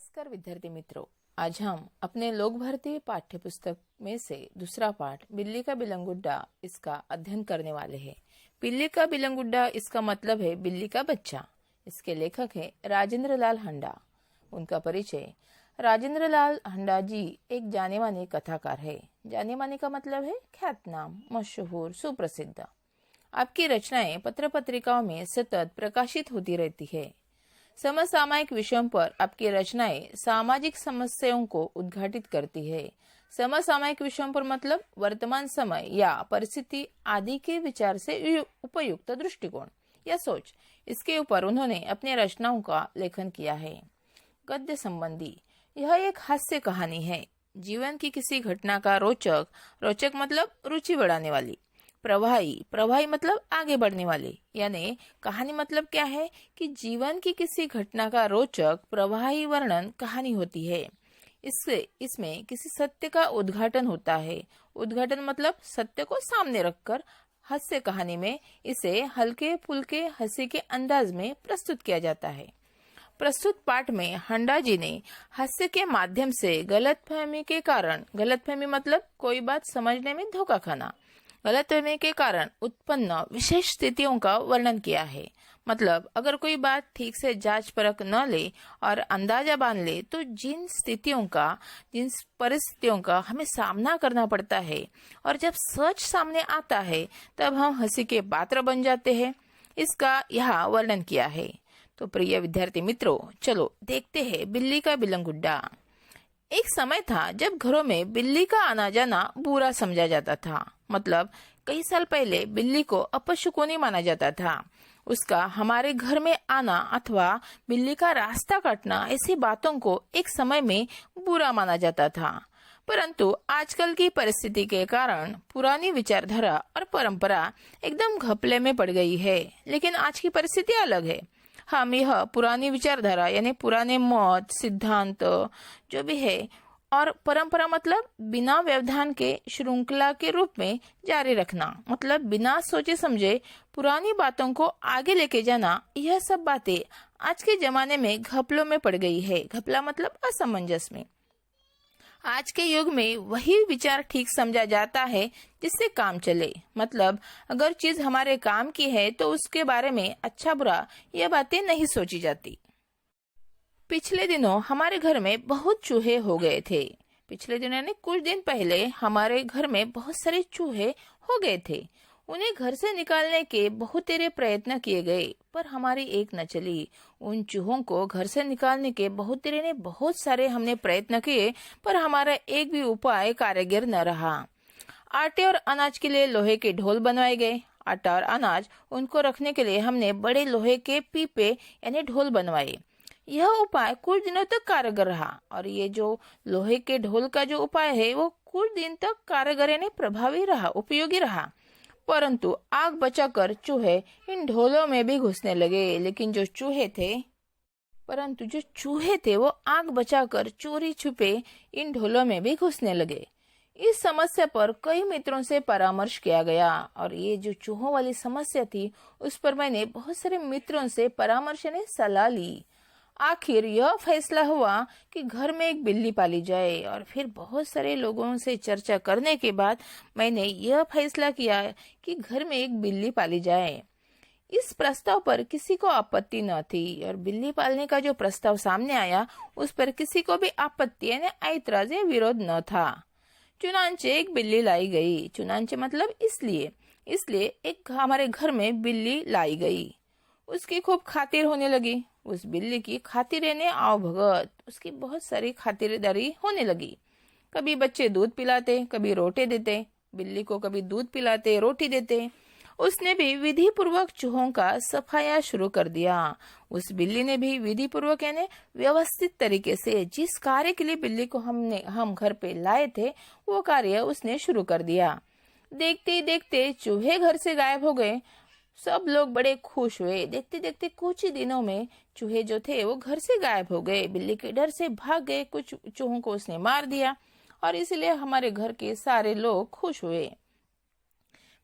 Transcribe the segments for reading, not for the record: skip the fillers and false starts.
नमस्कार विद्यार्थी मित्रों, आज हम अपने लोक भारतीय पाठ्य पुस्तक में से दूसरा पाठ बिल्ली का बिलंगुड्डा इसका अध्ययन करने वाले हैं। बिल्ली का बिलंगुड्डा इसका मतलब है बिल्ली का बच्चा। इसके लेखक है राजेंद्र लाल हंडा। उनका परिचय। राजेंद्र लाल हंडा जी एक जाने माने कथाकार है। जाने माने का मतलब है ख्यातनाम, मशहूर, सुप्रसिद्ध। आपकी रचनाएं पत्र पत्रिकाओं में सतत प्रकाशित होती रहती है। समसामयिक विषयों पर आपकी रचनाएं सामाजिक समस्याओं को उद्घाटित करती है। समसामयिक विषयों पर मतलब वर्तमान समय या परिस्थिति आदि के विचार से उपयुक्त दृष्टिकोण या सोच, इसके ऊपर उन्होंने अपने रचनाओं का लेखन किया है। गद्य संबंधी। यह एक हास्य कहानी है। जीवन की किसी घटना का रोचक मतलब रुचि बढ़ाने वाली, प्रवाही मतलब आगे बढ़ने वाली, यानी कहानी मतलब क्या है कि जीवन की किसी घटना का रोचक प्रवाही वर्णन कहानी होती है। इसमें किसी सत्य का उद्घाटन होता है। उद्घाटन मतलब सत्य को सामने रखकर हास्य कहानी में इसे हल्के फुल्के हंसी के अंदाज में प्रस्तुत किया जाता है। प्रस्तुत पाठ में हंडा जी ने हास्य के माध्यम से गलतफहमी मतलब कोई बात समझने में धोखा खाना, गलतफहमी के कारण उत्पन्न विशेष स्थितियों का वर्णन किया है। मतलब अगर कोई बात ठीक से जांच परख न ले और अंदाजा बांध ले तो जिन परिस्थितियों का हमें सामना करना पड़ता है और जब सच सामने आता है तब हम हंसी के पात्र बन जाते हैं, इसका यहाँ वर्णन किया है। तो प्रिय विद्यार्थी मित्रों, चलो देखते हैं बिल्ली का बिलंगुड्डा। एक समय था जब घरों में बिल्ली का आना जाना बुरा समझा जाता था। मतलब कई साल पहले बिल्ली को अपशकुनी माना जाता था। उसका हमारे घर में आना अथवा बिल्ली का रास्ता काटना, ऐसी बातों को एक समय में बुरा माना जाता था। परंतु आजकल की परिस्थिति के कारण पुरानी विचारधारा और परंपरा एकदम घपले में पड़ गई है। लेकिन आज की परिस्थिति अलग है। हम यह पुरानी विचारधारा यानी पुराने मत, सिद्धांत जो भी है और परंपरा मतलब बिना व्यवधान के श्रृंखला के रूप में जारी रखना, मतलब बिना सोचे समझे पुरानी बातों को आगे लेके जाना, यह सब बातें आज के जमाने में घपलों में पड़ गई है। घपला मतलब असमंजस में। आज के युग में वही विचार ठीक समझा जाता है जिससे काम चले। मतलब अगर चीज हमारे काम की है तो उसके बारे में अच्छा बुरा यह बातें नहीं सोची जाती। पिछले दिनों हमारे घर में बहुत चूहे हो गए थे। पिछले दिनों यानी कुछ दिन पहले हमारे घर में बहुत सारे चूहे हो गए थे। उन्हें घर से निकालने के बहुत तेरे प्रयत्न किए गए पर हमारी एक न चली। उन चूहों को घर से निकालने के बहुत सारे हमने प्रयत्न किए पर हमारा एक भी उपाय कारगर न रहा। आटे और अनाज के लिए लोहे के ढोल बनवाए गए। आटा और अनाज उनको रखने के लिए हमने बड़े लोहे के पीपे यानी ढोल बनवाए। यह उपाय कुछ दिनों तक कारगर रहा और ये जो लोहे के ढोल का जो उपाय है वो कुछ दिन तक कारगर यानी प्रभावी रहा, उपयोगी रहा। परंतु आग बचाकर चूहे इन ढोलों में भी घुसने लगे। लेकिन जो चूहे थे वो आग बचाकर चोरी छुपे इन ढोलों में भी घुसने लगे। इस समस्या पर कई मित्रों से परामर्श किया गया और ये जो चूहों वाली समस्या थी उस पर मैंने बहुत सारे मित्रों से परामर्श ने सलाह ली। आखिर यह फैसला हुआ कि घर में एक बिल्ली पाली जाए और फिर बहुत सारे लोगों से चर्चा करने के बाद मैंने यह फैसला किया कि घर में एक बिल्ली पाली जाए। इस प्रस्ताव पर किसी को आपत्ति न थी और बिल्ली पालने का जो प्रस्ताव सामने आया उस पर किसी को भी आपत्ति यानी ऐतराज या विरोध न था। चुनांचे एक बिल्ली लाई गई। चुनांचे मतलब इसलिए एक हमारे घर में बिल्ली लाई गई। उसकी खूब खातिर होने लगी। उस बिल्ली की खातिरें ने आओ भगत उसकी बहुत सारी खातिरदारी होने लगी। कभी बच्चे दूध पिलाते, कभी रोटी देते। बिल्ली को कभी दूध पिलाते, रोटी देते। उसने भी विधि पूर्वक चूहों का सफाया शुरू कर दिया। उस बिल्ली ने भी विधि पूर्वक यानी व्यवस्थित तरीके से जिस कार्य के लिए बिल्ली को हम घर पे लाए थे वो कार्य उसने शुरू कर दिया। देखते ही देखते चूहे घर से गायब हो गए। सब लोग बड़े खुश हुए। देखते देखते कुछ ही दिनों में चूहे जो थे वो घर से गायब हो गए। बिल्ली के डर से भाग गए। कुछ चूहों को उसने मार दिया और इसलिए हमारे घर के सारे लोग खुश हुए।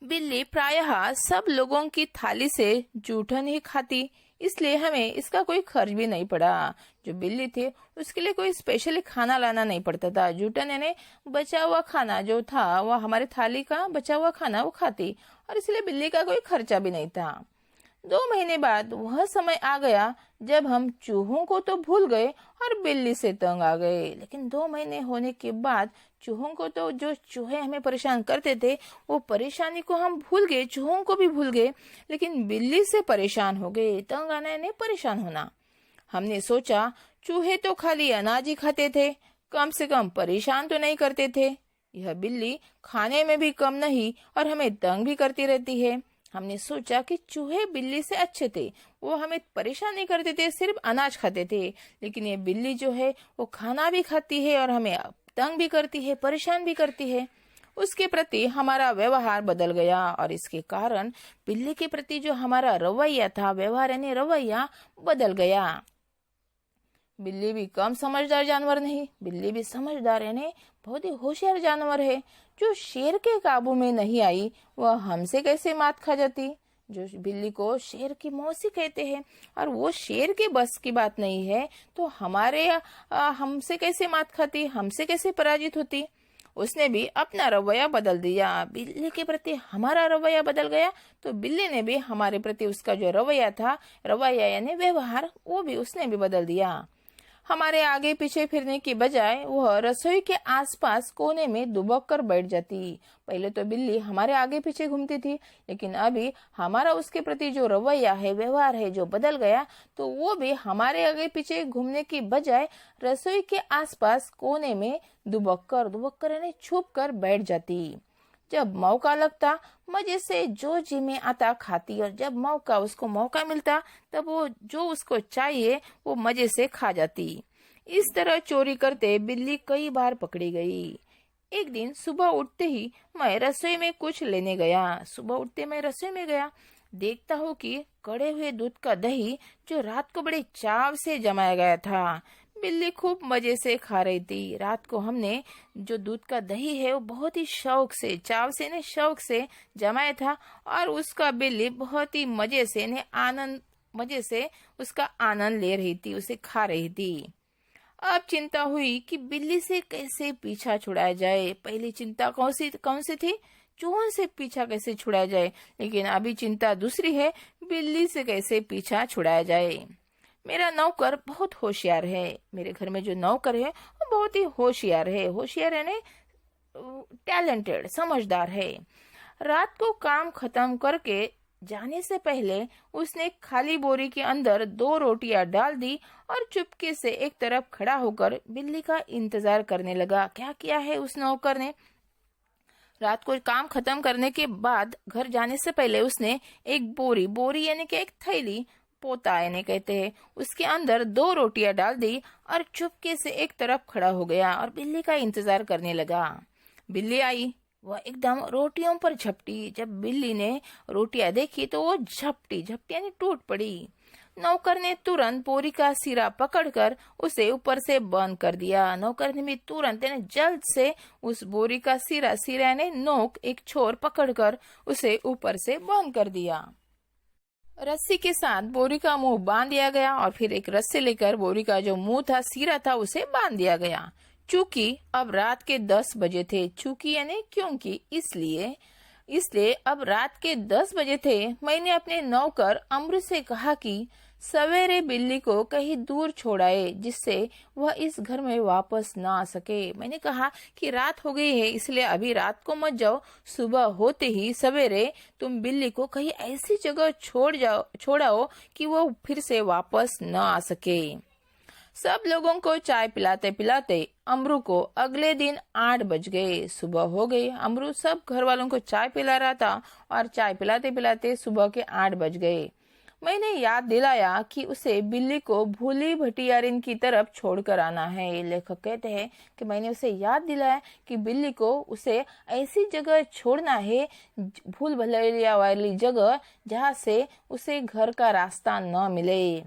बिल्ली प्रायः सब लोगों की थाली से जूठन ही खाती इसलिए हमें इसका कोई खर्च भी नहीं पड़ा। जो बिल्ली थी उसके लिए कोई स्पेशली खाना लाना नहीं पड़ता था। जूटन यानी बचा हुआ खाना जो था वह हमारे थाली का बचा हुआ खाना वो खाती, और इसलिए बिल्ली का कोई खर्चा भी नहीं था। 2 महीने बाद वह समय आ गया जब हम चूहों को तो भूल गए और बिल्ली से तंग आ गए। लेकिन 2 महीने होने के बाद चूहों को तो, जो चूहे हमें परेशान करते थे, वो परेशानी को हम भूल गए, चूहों को भी भूल गए, लेकिन बिल्ली से परेशान हो गए। तंग आना यानी परेशान होना। हमने सोचा चूहे तो खाली अनाज ही खाते थे, कम से कम परेशान तो नहीं करते थे। यह बिल्ली खाने में भी कम नहीं और हमें तंग भी करती रहती है। हमने सोचा कि चूहे बिल्ली से अच्छे थे, वो हमें परेशान नहीं करते थे, सिर्फ अनाज खाते थे। लेकिन ये बिल्ली जो है वो खाना भी खाती है और हमें तंग भी करती है, परेशान भी करती है। उसके प्रति हमारा व्यवहार बदल गया और इसके कारण बिल्ली के प्रति जो हमारा रवैया था, व्यवहार यानी रवैया, बदल गया। बिल्ली भी कम समझदार जानवर नहीं, बिल्ली भी समझदार यानी बहुत ही होशियार जानवर है। जो शेर के काबू में नहीं आई वह हमसे कैसे मात खा जाती। जो बिल्ली को शेर की मौसी कहते हैं और वो शेर के बस की बात नहीं है, तो हमसे कैसे मात खाती, हमसे कैसे पराजित होती। उसने भी अपना रवैया बदल दिया। बिल्ली के प्रति हमारा रवैया बदल गया तो बिल्ली ने भी हमारे प्रति उसका जो रवैया था, रवैया यानी व्यवहार, वो भी उसने भी बदल दिया। हमारे आगे पीछे फिरने की बजाय वह रसोई के आसपास कोने में दुबक कर बैठ जाती। पहले तो बिल्ली हमारे आगे पीछे घूमती थी, लेकिन अभी हमारा उसके प्रति जो रवैया है, व्यवहार है, जो बदल गया, तो वो भी हमारे आगे पीछे घूमने की बजाय रसोई के आसपास कोने में दुबक कर यानी छुप कर बैठ जाती। जब मौका लगता मजे से जो जी में आता खाती, और जब उसको मौका मिलता तब वो जो उसको चाहिए वो मजे से खा जाती। इस तरह चोरी करते बिल्ली कई बार पकड़ी गई। एक दिन सुबह उठते ही मैं रसोई में कुछ लेने गया। देखता हूँ कि कड़े हुए दूध का दही जो रात को बड़े चाव से जमाया गया था, बिल्ली खूब मजे से खा रही थी। रात को हमने जो दूध का दही है वो बहुत ही शौक से, चाव से ने शौक से जमाया था, और उसका बिल्ली बहुत ही मजे से उसका आनंद ले रही थी, उसे खा रही थी। अब चिंता हुई कि बिल्ली से कैसे पीछा छुड़ाया जाए। पहली चिंता कौन सी थी? चूहों से पीछा कैसे छुड़ाया जाए। लेकिन अभी चिंता दूसरी है, बिल्ली से कैसे पीछा छुड़ाया जाए। मेरा नौकर बहुत होशियार है। मेरे घर में जो नौकर है वो बहुत ही होशियार है। होशियार यानी टैलेंटेड, समझदार है। रात को काम खत्म करके जाने से पहले उसने खाली बोरी के अंदर 2 रोटियां डाल दी और चुपके से एक तरफ खड़ा होकर बिल्ली का इंतजार करने लगा। क्या किया है उस नौकर ने? रात को काम खत्म करने के बाद घर जाने से पहले उसने एक बोरी यानी कि एक थैली, पोता यानी कहते हैं, उसके अंदर 2 रोटियां डाल दी और चुपके से एक तरफ खड़ा हो गया और बिल्ली का इंतजार करने लगा। बिल्ली आई, वह एकदम रोटियों पर झपटी। जब बिल्ली ने रोटियां देखी तो वो झपटी यानी टूट पड़ी। नौकर ने तुरंत बोरी का सिरा पकड़कर उसे ऊपर से बंद कर दिया। नौकर ने भी तुरंत यानी जल्द से उस बोरी का सिरा यानी नोक एक छोर पकड़कर उसे ऊपर से बंद कर दिया। रस्सी के साथ बोरी का मुंह बांध दिया गया और फिर एक रस्सी लेकर बोरी का जो मुंह था, सिरा था, उसे बांध दिया गया। चूंकि अब रात के 10 बजे थे, चूंकि यानी क्योंकि, इसलिए अब रात के 10 बजे थे। मैंने अपने नौकर अमृत से कहा कि सवेरे बिल्ली को कहीं दूर छोड़ाए जिससे वह इस घर में वापस ना आ सके। मैंने कहा कि रात हो गई है, इसलिए अभी रात को मत जाओ, सुबह होते ही सवेरे तुम बिल्ली को कहीं ऐसी जगह छोड़ाओ कि वो फिर से वापस न आ सके। सब लोगों को चाय पिलाते पिलाते अमरू को अगले दिन 8 बज गए। सुबह हो गई। अमरू सब घर वालों को चाय पिला रहा था और चाय पिलाते पिलाते सुबह के 8 बज गए। मैंने याद दिलाया कि उसे बिल्ली को भूली भटियारिन की तरफ छोड़कर आना है। लेखक कहते हैं कि मैंने उसे याद दिलाया कि बिल्ली को उसे ऐसी जगह छोड़ना है, भूल भुलैया वाली जगह, जहाँ से उसे घर का रास्ता न मिले।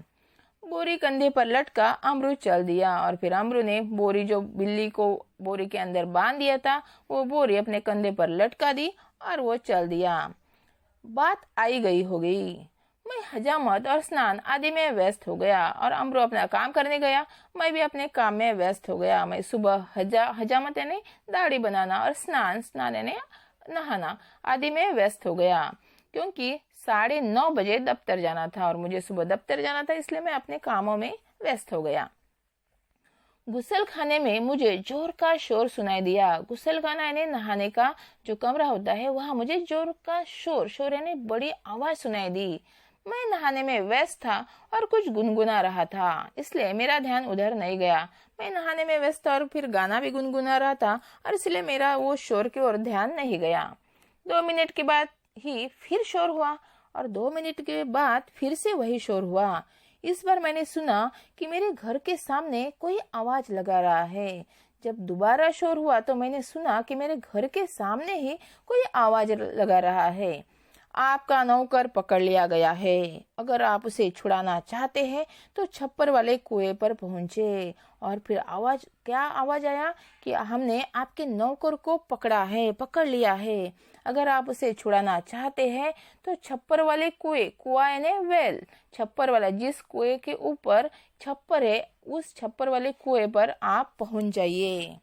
बोरी कंधे पर लटका अमरू चल दिया और फिर अमरू ने बोरी जो बिल्ली को बोरी के अंदर बांध दिया था वो बोरी अपने कंधे पर लटका दी और वो चल दिया। बात आई गई हो गई। मैं हजामत और स्नान आदि में व्यस्त हो गया और अमरो अपना काम करने गया। मैं भी अपने काम में व्यस्त हो गया। मैं सुबह हजामत यानी दाढ़ी बनाना और स्नान यानी नहाना आदि में व्यस्त हो गया, क्योंकि 9:30 बजे दफ्तर जाना था और मुझे सुबह दफ्तर जाना था, इसलिए मैं अपने कामों में व्यस्त हो गया। गुसल खाने में मुझे जोर का शोर सुनाई दिया। गुसल खाना यानी नहाने का जो कमरा होता है, वहां मुझे जोर का शोर यानी बड़ी आवाज सुनाई दी। मैं नहाने में व्यस्त था और कुछ गुनगुना रहा था, इसलिए मेरा ध्यान उधर नहीं गया। मैं नहाने में व्यस्त था और फिर गाना भी गुनगुना रहा था और इसलिए मेरा वो शोर की ओर ध्यान नहीं गया। 2 मिनट के बाद ही फिर शोर हुआ और 2 मिनट के बाद फिर से वही शोर हुआ। इस बार मैंने सुना कि मेरे घर के सामने कोई आवाज लगा रहा है। जब दोबारा शोर हुआ तो मैंने सुना कि मेरे घर के सामने ही कोई आवाज लगा रहा है। आपका नौकर पकड़ लिया गया है। अगर आप उसे छुड़ाना चाहते हैं तो छप्पर वाले कुएं पर पहुंचे। और फिर क्या आवाज आया कि हमने आपके नौकर को पकड़ लिया है। अगर आप उसे छुड़ाना चाहते हैं तो छप्पर वाले कुआं यानी वेल, छप्पर वाला जिस कुएं के ऊपर छप्पर है, उस छप्पर वाले कुएं पर आप पहुंच जाइए।